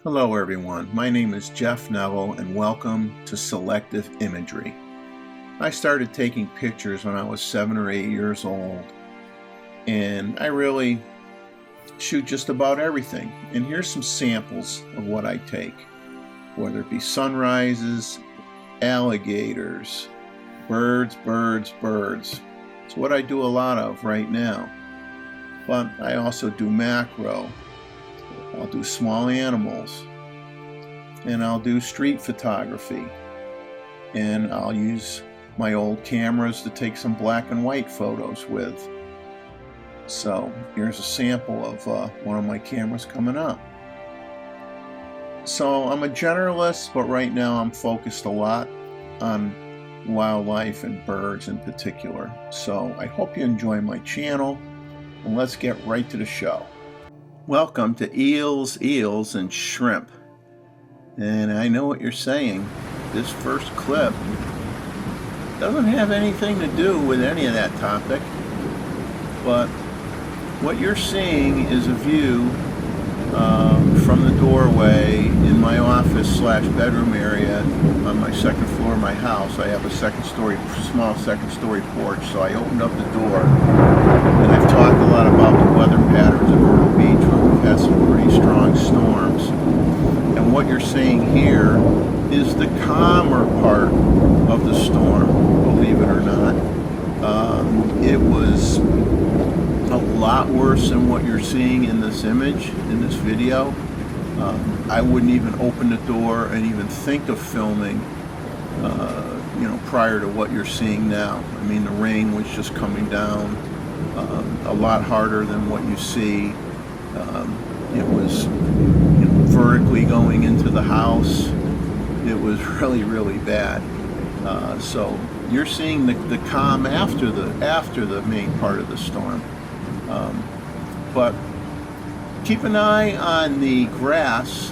Hello everyone, my name is Jeff Neville and welcome to Selective Imagery. I started taking pictures when I was 7 or 8 years old, and I really shoot just about everything. And here's some samples of what I take, whether it be sunrises, alligators, birds. It's what I do a lot of right now. But I also do macro. I'll do small animals, and I'll do street photography, and I'll use my old cameras to take some black and white photos with. So here's a sample of one of my cameras coming up. So I'm a generalist, but right now I'm focused a lot on wildlife and birds in particular. So I hope you enjoy my channel, and let's get right to the show. Welcome to Eels, and Shrimp. And I know what you're saying. This first clip doesn't have anything to do with any of that topic. But what you're seeing is a view from the doorway in my office/bedroom area on my second floor of my house. I have a small second story porch, so I opened up the door. And I've talked a lot about the weather patterns at Myrtle Beach where we've had some pretty strong storms. And what you're seeing here is the calmer part of the storm, believe it or not. It was a lot worse than what you're seeing in this image, in this video. I wouldn't even open the door and even think of filming prior to what you're seeing now. I mean, the rain was just coming down a lot harder than what you see. It was vertically going into the house. It was really bad. So you're seeing the calm after the main part of the storm. But keep an eye on the grass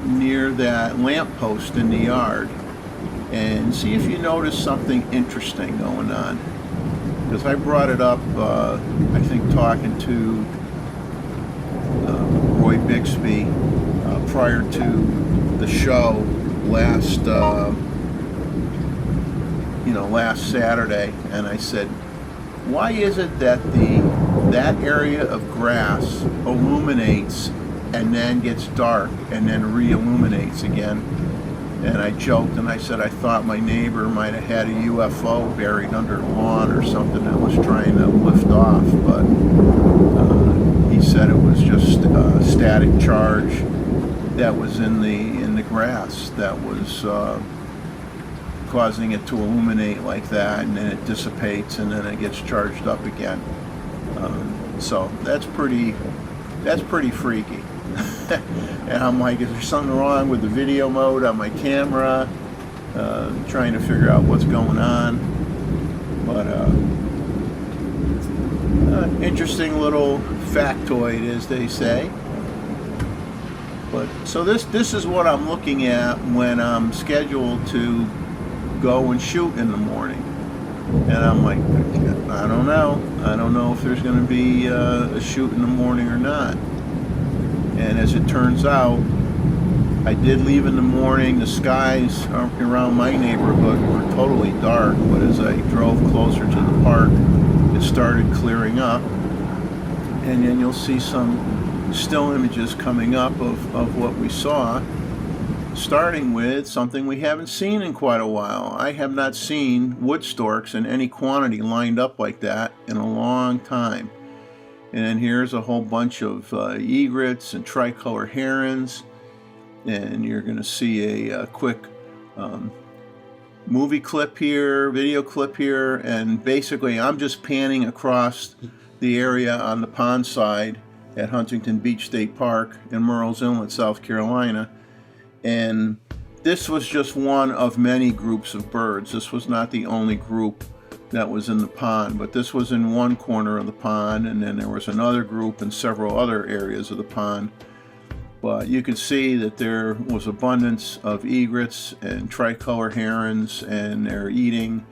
near that lamppost in the yard and see if you notice something interesting going on. Because I brought it up, I think, talking to Roy Bixby prior to the show last Saturday, and I said, why is it that that area of grass illuminates and then gets dark and then re-illuminates again? And I joked and I said I thought my neighbor might have had a UFO buried under the lawn or something that was trying to lift off, but he said it was just a static charge that was in the grass that was causing it to illuminate like that, and then it dissipates and then it gets charged up again. So that's pretty freaky. And I'm like, is there something wrong with the video mode on my camera? Trying to figure out what's going on. But interesting little factoid, as they say. But so this is what I'm looking at when I'm scheduled to go and shoot in the morning. And I'm like, I don't know if there's going to be a shoot in the morning or not. And as it turns out, I did leave in the morning. The skies around my neighborhood were totally dark, but as I drove closer to the park, it started clearing up. And then you'll see some still images coming up of what we saw, starting with something we haven't seen in quite a while. I have not seen wood storks in any quantity lined up like that in a long time. And then here's a whole bunch of egrets and tricolor herons. And you're going to see a quick movie clip here, video clip here. And basically, I'm just panning across the area on the pond side at Huntington Beach State Park in Murrells Inlet, South Carolina. And this was just one of many groups of birds. This was not the only group that was in the pond, but this was in one corner of the pond, and then there was another group in several other areas of the pond. But you could see that there was abundance of egrets and tricolor herons, and they're eating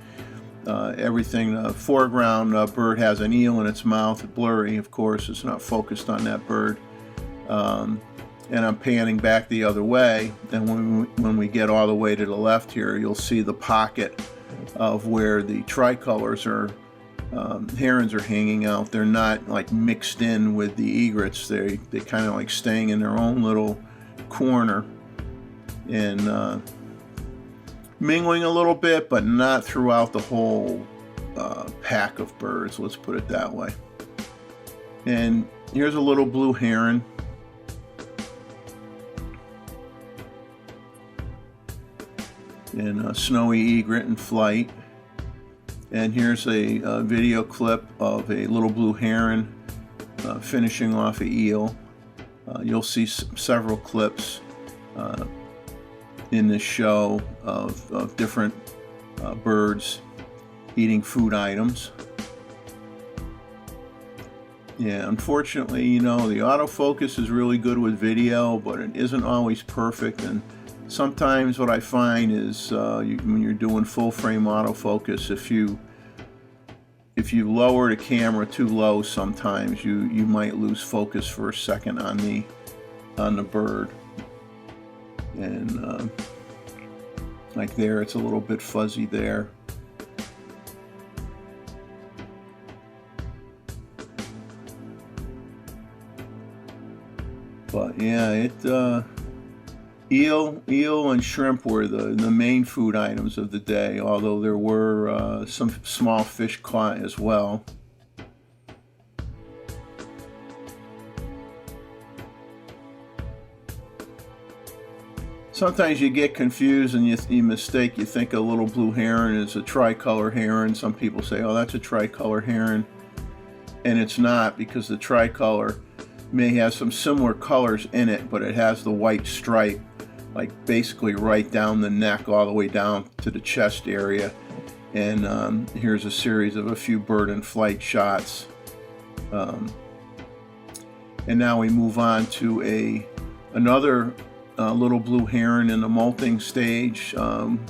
everything. The foreground bird has an eel in its mouth, blurry, of course, it's not focused on that bird. and I'm panning back the other way, and when we get all the way to the left here, you'll see the pocket of where the tricolors are, herons are hanging out. They're not like mixed in with the egrets. They kind of like staying in their own little corner and mingling a little bit, but not throughout the whole pack of birds, let's put it that way. And here's a little blue heron. And a snowy egret in flight. And here's a video clip of a little blue heron finishing off an eel. You'll see several clips in this show of different birds eating food items. Yeah, unfortunately, you know, the autofocus is really good with video, but it isn't always perfect. And sometimes what I find is when you're doing full frame autofocus, if you lower the camera too low, sometimes you might lose focus for a second on the bird. And like there, it's a little bit fuzzy there. But yeah, eel and shrimp were the main food items of the day, although there were some small fish caught as well. Sometimes you get confused and you mistake, you think a little blue heron is a tricolor heron. Some people say, oh, that's a tricolor heron. And it's not, because the tricolor may have some similar colors in it, but it has the white stripe, like basically right down the neck all the way down to the chest area. And here's a series of a few bird in flight shots. And now we move on to another little blue heron in the molting stage of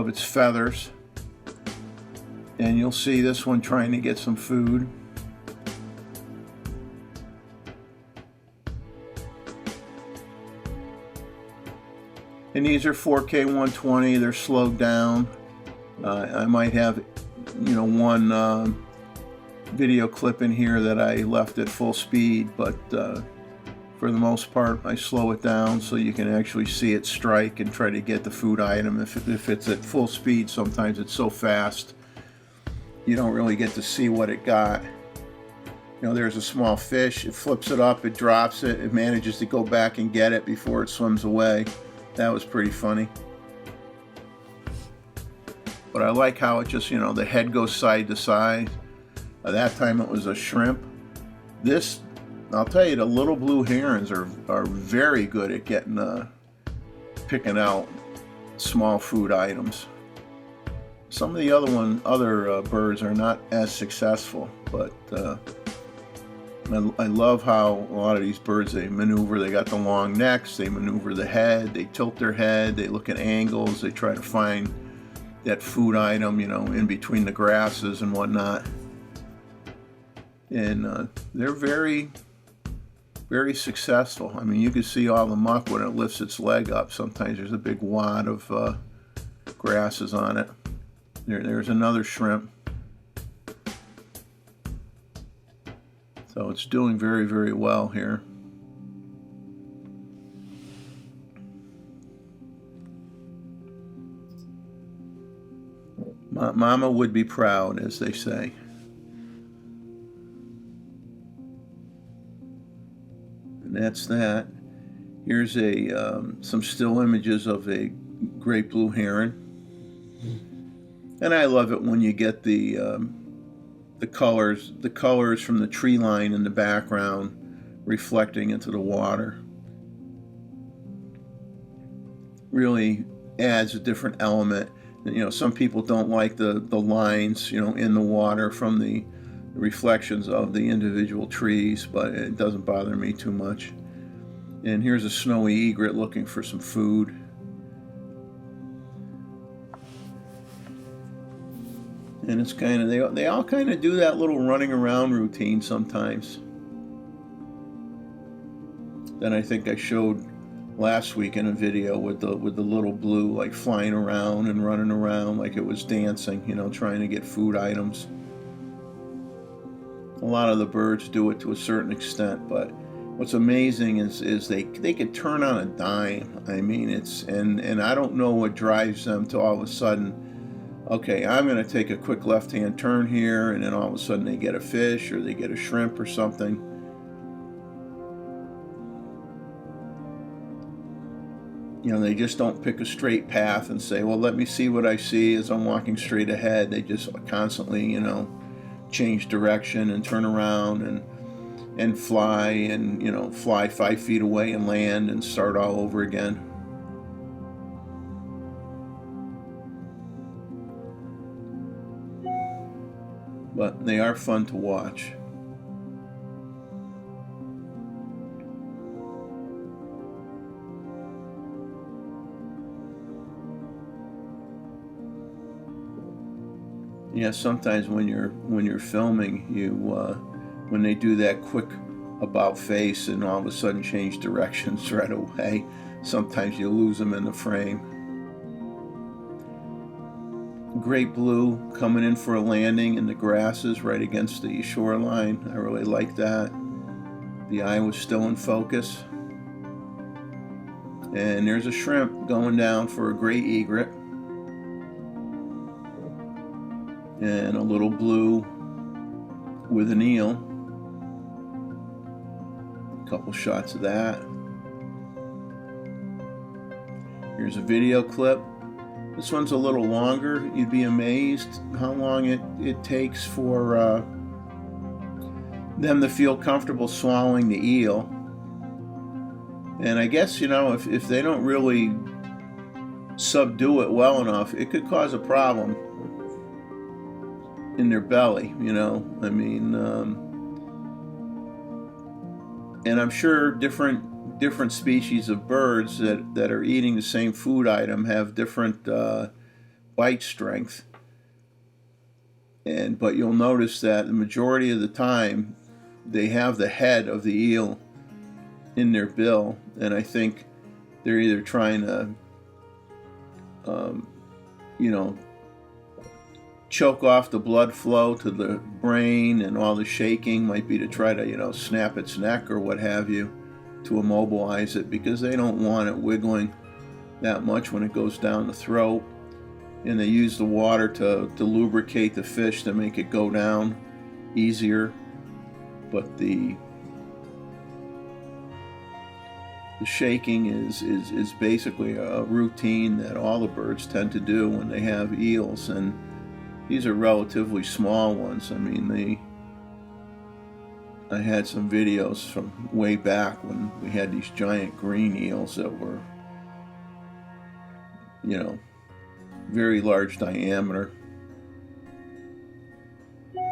its feathers. And you'll see this one trying to get some food. And these are 4K 120, they're slowed down. I might have, you know, one video clip in here that I left at full speed, but for the most part I slow it down so you can actually see it strike and try to get the food item. If it's at full speed, sometimes it's so fast you don't really get to see what it got. You know, there's a small fish, it flips it up, it drops it, it manages to go back and get it before it swims away. That was pretty funny. But I like how it just, you know, the head goes side to side. That time it was a shrimp. This, I'll tell you, the little blue herons are very good at getting, picking out small food items. Some of the other birds are not as successful, but I love how a lot of these birds, they maneuver. They got the long necks, they maneuver the head, they tilt their head, they look at angles, they try to find that food item, you know, in between the grasses and whatnot. And they're very, very successful. I mean, you can see all the muck when it lifts its leg up. Sometimes there's a big wad of grasses on it. There's another shrimp. So it's doing very, very well here. Mama would be proud, as they say. And that's that. Here's some still images of a great blue heron. And I love it when you get the colors from the tree line in the background reflecting into the water. Really adds a different element. You know, some people don't like the lines, you know, in the water from the reflections of the individual trees, but it doesn't bother me too much. And here's a snowy egret looking for some food. And it's kind of, they all kind of do that little running around routine sometimes. that I think I showed last week in a video with the little blue, like flying around and running around like it was dancing, you know, trying to get food items. A lot of the birds do it to a certain extent, but what's amazing is they could turn on a dime. I mean, and I don't know what drives them to all of a sudden, okay, I'm going to take a quick left-hand turn here, and then all of a sudden they get a fish or they get a shrimp or something. You know, they just don't pick a straight path and say, well, let me see what I see as I'm walking straight ahead. They just constantly, you know, change direction and turn around and fly, and, you know, fly 5 feet away and land and start all over again. But they are fun to watch. Yeah, sometimes when you're filming, when they do that quick about face and all of a sudden change directions right away, sometimes you lose them in the frame. Great blue coming in for a landing in the grasses right against the shoreline. I really like that. The eye was still in focus. And there's a shrimp going down for a great egret. And a little blue with an eel. A couple shots of that. Here's a video clip. This one's a little longer. You'd be amazed how long it takes for them to feel comfortable swallowing the eel. And I guess, you know, if they don't really subdue it well enough, it could cause a problem in their belly, you know. I mean, and I'm sure different species of birds that are eating the same food item have different bite strength. But you'll notice that the majority of the time they have the head of the eel in their bill, and I think they're either trying to you know, choke off the blood flow to the brain, and all the shaking might be to try to, you know, snap its neck or what have you to immobilize it, because they don't want it wiggling that much when it goes down the throat. And they use the water to lubricate the fish to make it go down easier. But the shaking is basically a routine that all the birds tend to do when they have eels, and these are relatively small ones. I mean, I had some videos from way back when we had these giant green eels that were, you know, very large diameter.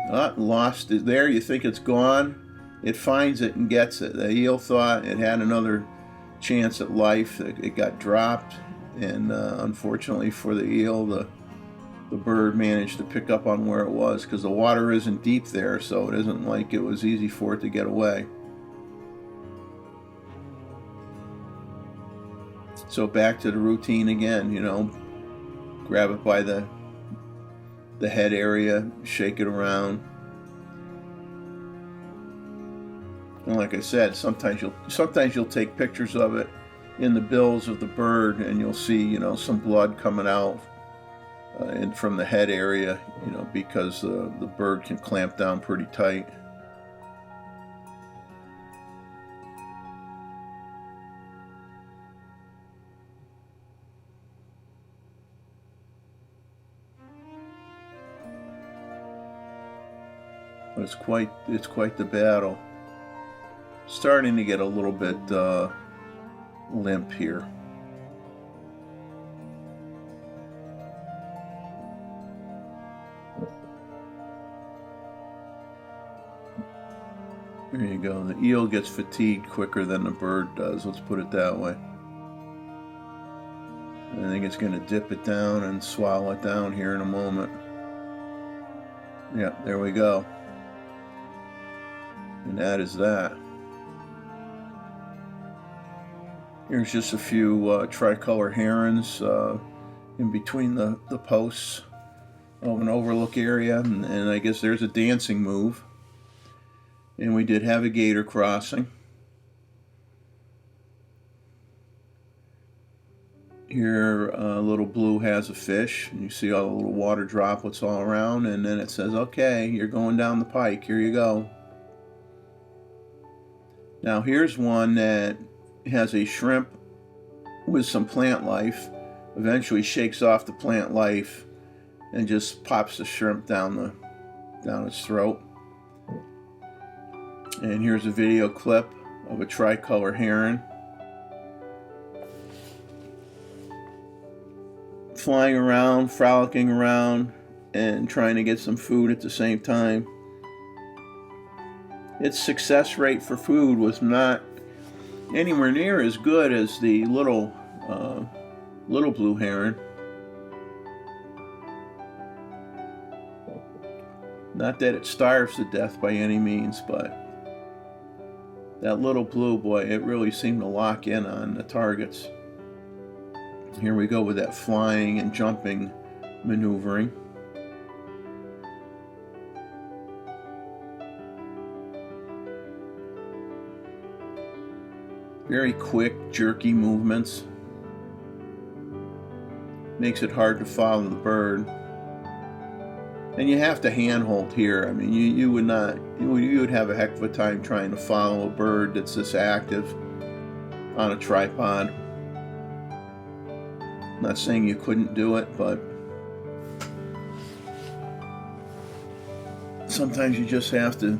Lost it there. You think it's gone. It finds it and gets it. The eel thought it had another chance at life. It got dropped, and unfortunately for the eel, the bird managed to pick up on where it was, because the water isn't deep there, so it isn't like it was easy for it to get away. So back to the routine again, you know, grab it by the head area, shake it around. And like I said, sometimes you'll take pictures of it in the bills of the bird, and you'll see, you know, some blood coming out and from the head area, you know, because the bird can clamp down pretty tight. But it's quite the battle. Starting to get a little bit limp here. There you go. The eel gets fatigued quicker than the bird does, let's put it that way. I think it's going to dip it down and swallow it down here in a moment. Yeah, there we go. And that is that. Here's just a few tricolor herons in between the posts of an overlook area, and I guess there's a dancing move. And we did have a gator crossing. Here, little Blue has a fish, and you see all the little water droplets all around, and then it says, okay, you're going down the pike, here you go. Now here's one that has a shrimp with some plant life, eventually shakes off the plant life and just pops the shrimp down its throat. And here's a video clip of a tricolor heron flying around, frolicking around, and trying to get some food at the same time. Its success rate for food was not anywhere near as good as the little Blue Heron. Not that it starves to death by any means, but that little Blue, boy, it really seemed to lock in on the targets. Here we go with that flying and jumping maneuvering. Very quick, jerky movements. Makes it hard to follow the bird. And you have to handhold here. I mean, you would have a heck of a time trying to follow a bird that's this active on a tripod. I'm not saying you couldn't do it, but sometimes you just have to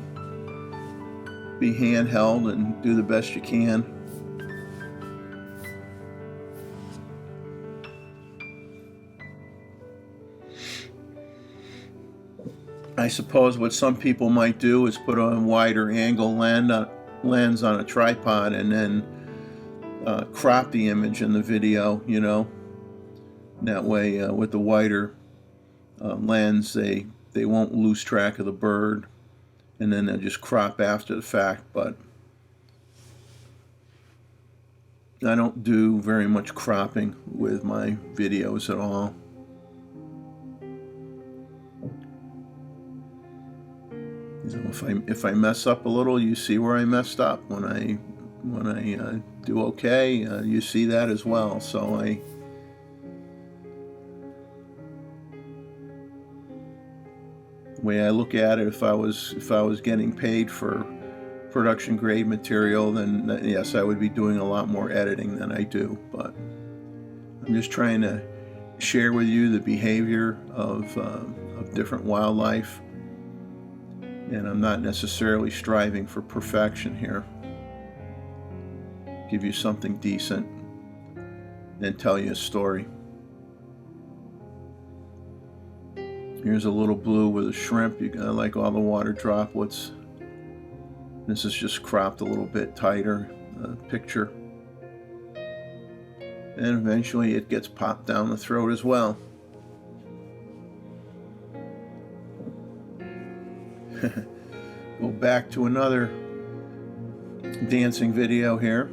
be handheld and do the best you can. I suppose what some people might do is put a wider angle lens on a tripod and then crop the image in the video, you know. That way, with the wider lens, they won't lose track of the bird, and then they'll just crop after the fact. But I don't do very much cropping with my videos at all. If I mess up a little, you see where I messed up. When I do okay, you see that as well. So the way I look at it, if I was getting paid for production grade material, then yes, I would be doing a lot more editing than I do. But I'm just trying to share with you the behavior of different wildlife. And I'm not necessarily striving for perfection here. Give you something decent and tell you a story. Here's a little Blue with a shrimp. You got like all the water droplets. This is just cropped a little bit tighter picture. And eventually it gets popped down the throat as well. Go back to another dancing video here.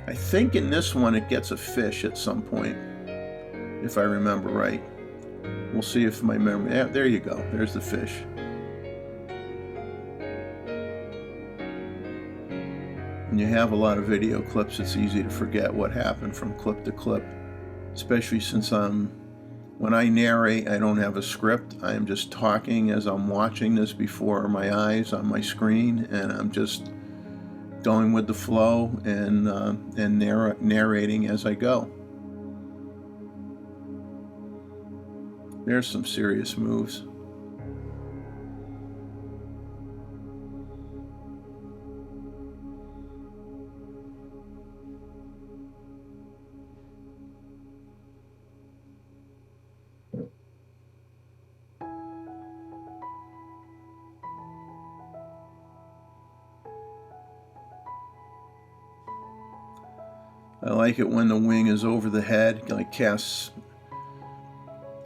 I think in this one it gets a fish at some point, if I remember right. We'll see if my memory... Yeah, there you go. There's the fish. When you have a lot of video clips, it's easy to forget what happened from clip to clip, especially since when I narrate, I don't have a script. I am just talking as I'm watching this before my eyes on my screen, and I'm just going with the flow and narrating as I go. There's some serious moves. I like it when the wing is over the head, like casts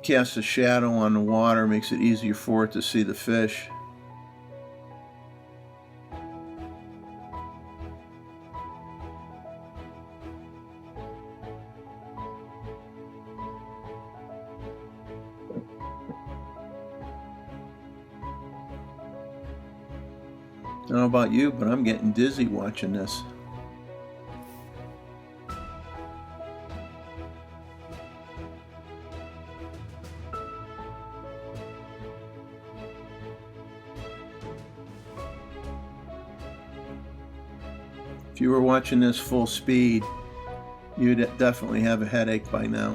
a shadow on the water, makes it easier for it to see the fish. I don't know about you, but I'm getting dizzy watching this. If you were watching this full speed, you'd definitely have a headache by now.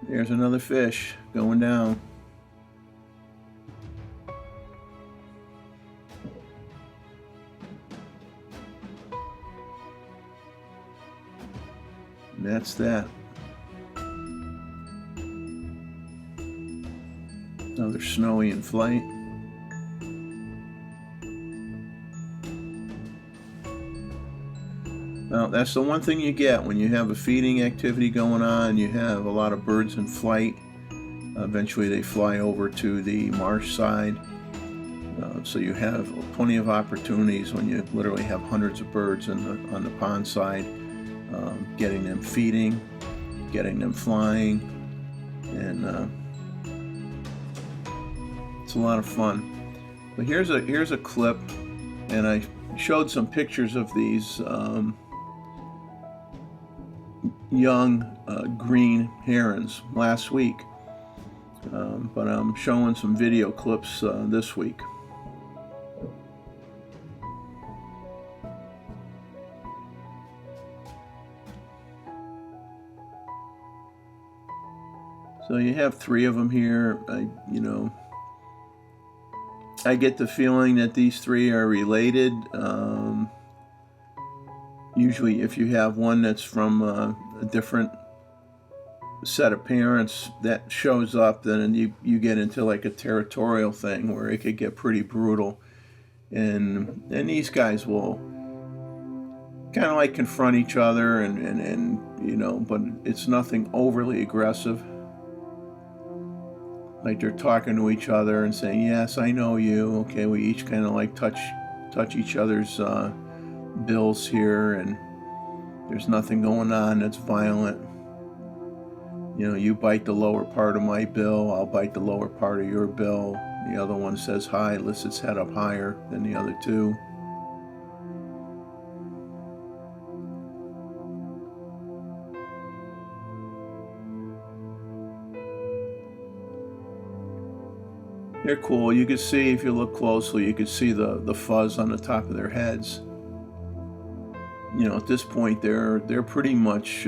There's another fish going down. And that's that. Another snowy in flight. Well, that's the one thing you get when you have a feeding activity going on. You have a lot of birds in flight. Eventually they fly over to the marsh side. So you have plenty of opportunities when you literally have hundreds of birds on the pond side, getting them feeding, getting them flying, and it's a lot of fun. But here's a clip, and I showed some pictures of these young green herons last week, but I'm showing some video clips this week. So you have 3 of them here. I get the feeling that these 3 are related. Usually if you have one that's from a different set of parents that shows up, then you get into like a territorial thing where it could get pretty brutal. And these guys will kind of like confront each other and but it's nothing overly aggressive. Like they're talking to each other and saying, yes, I know you. Okay, we each kind of like touch each other's bills here, and there's nothing going on that's violent. You bite the lower part of my bill, I'll bite the lower part of your bill. The other one says hi, lifts its head up higher than the other 2. They're cool. You can see, if you look closely, you can see the fuzz on the top of their heads. At this point, they're pretty much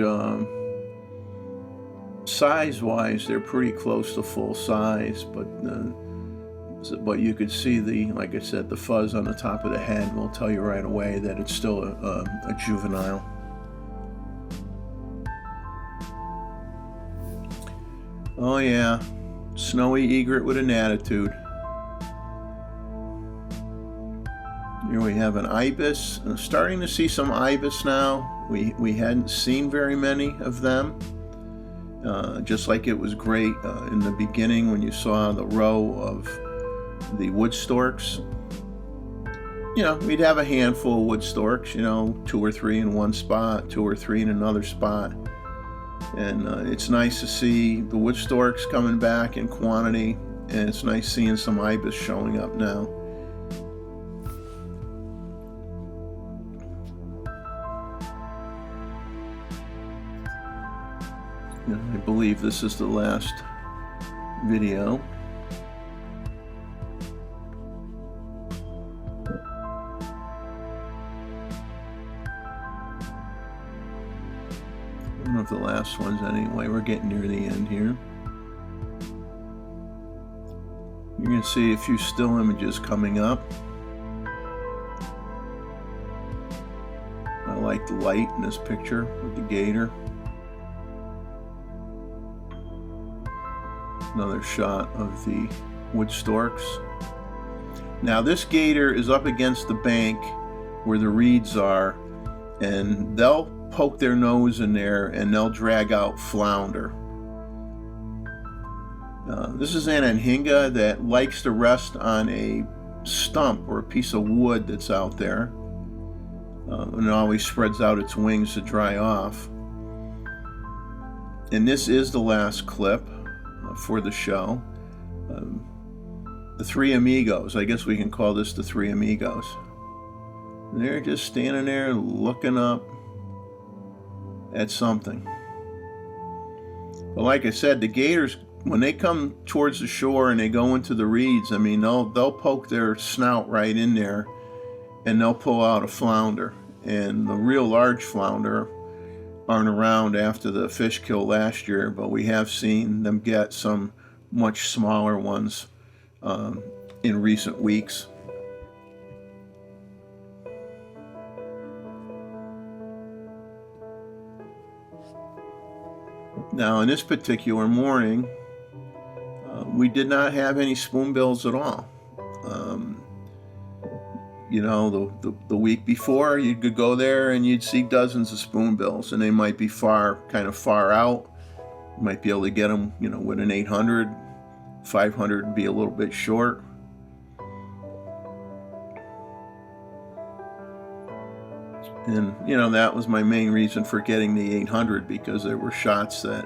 size-wise, they're pretty close to full size, but you could see like I said, the fuzz on the top of the head will tell you right away that it's still a juvenile. Oh yeah. Snowy egret with an attitude. Here we have an ibis. Starting to see some ibis now. We hadn't seen very many of them. Just like it was great in the beginning when you saw the row of the wood storks. We'd have a handful of wood storks, 2 or 3 in one spot, 2 or 3 in another spot. And it's nice to see the wood storks coming back in quantity, and it's nice seeing some ibis showing up now. I believe this is the last video. One of the last ones anyway. We're getting near the end here. You're going to see a few still images coming up. I like the light in this picture with the gator. Another shot of the wood storks. Now this gator is up against the bank where the reeds are, and they'll poke their nose in there and they'll drag out flounder. This is an anhinga that likes to rest on a stump or a piece of wood that's out there, and it always spreads out its wings to dry off. And this is the last clip for the show. The three amigos, I guess we can call this the three amigos. They're just standing there looking up at something. But like I said, the gators, when they come towards the shore and they go into the reeds, I mean, they'll poke their snout right in there and they'll pull out a flounder. And the real large flounder aren't around after the fish kill last year, but we have seen them get some much smaller ones in recent weeks. Now, in this particular morning, we did not have any spoonbills at all. You know, the week before, you could go there and you'd see dozens of spoonbills, and they might be kind of far out. You might be able to get them, you know, with an 800, 500 would be a little bit short. And, you know, that was my main reason for getting the 800, because there were shots that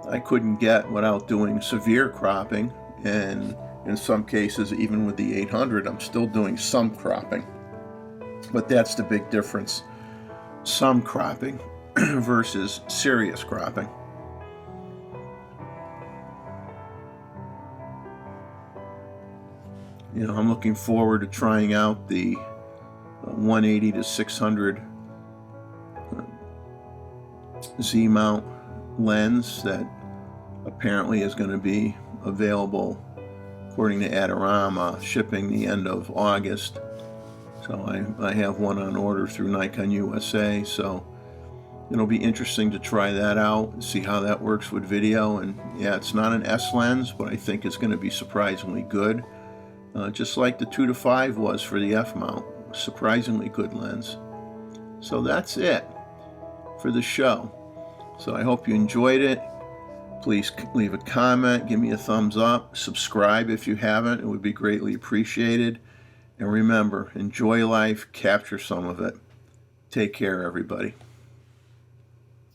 I couldn't get without doing severe cropping. And in some cases, even with the 800, I'm still doing some cropping. But that's the big difference. Some cropping versus serious cropping. You know, I'm looking forward to trying out the 180 to 600 Z-mount lens that apparently is going to be available, according to Adorama, shipping the end of August. So I have one on order through Nikon USA, so it'll be interesting to try that out and see how that works with video. And yeah, it's not an S lens, but I think it's going to be surprisingly good, just like the 2 to 5 was for the F mount. Surprisingly good lens. So that's it for the show. So I hope you enjoyed it. Please leave a comment, give me a thumbs up, subscribe if you haven't. It would be greatly appreciated. And remember, enjoy life, capture some of it. Take care, everybody.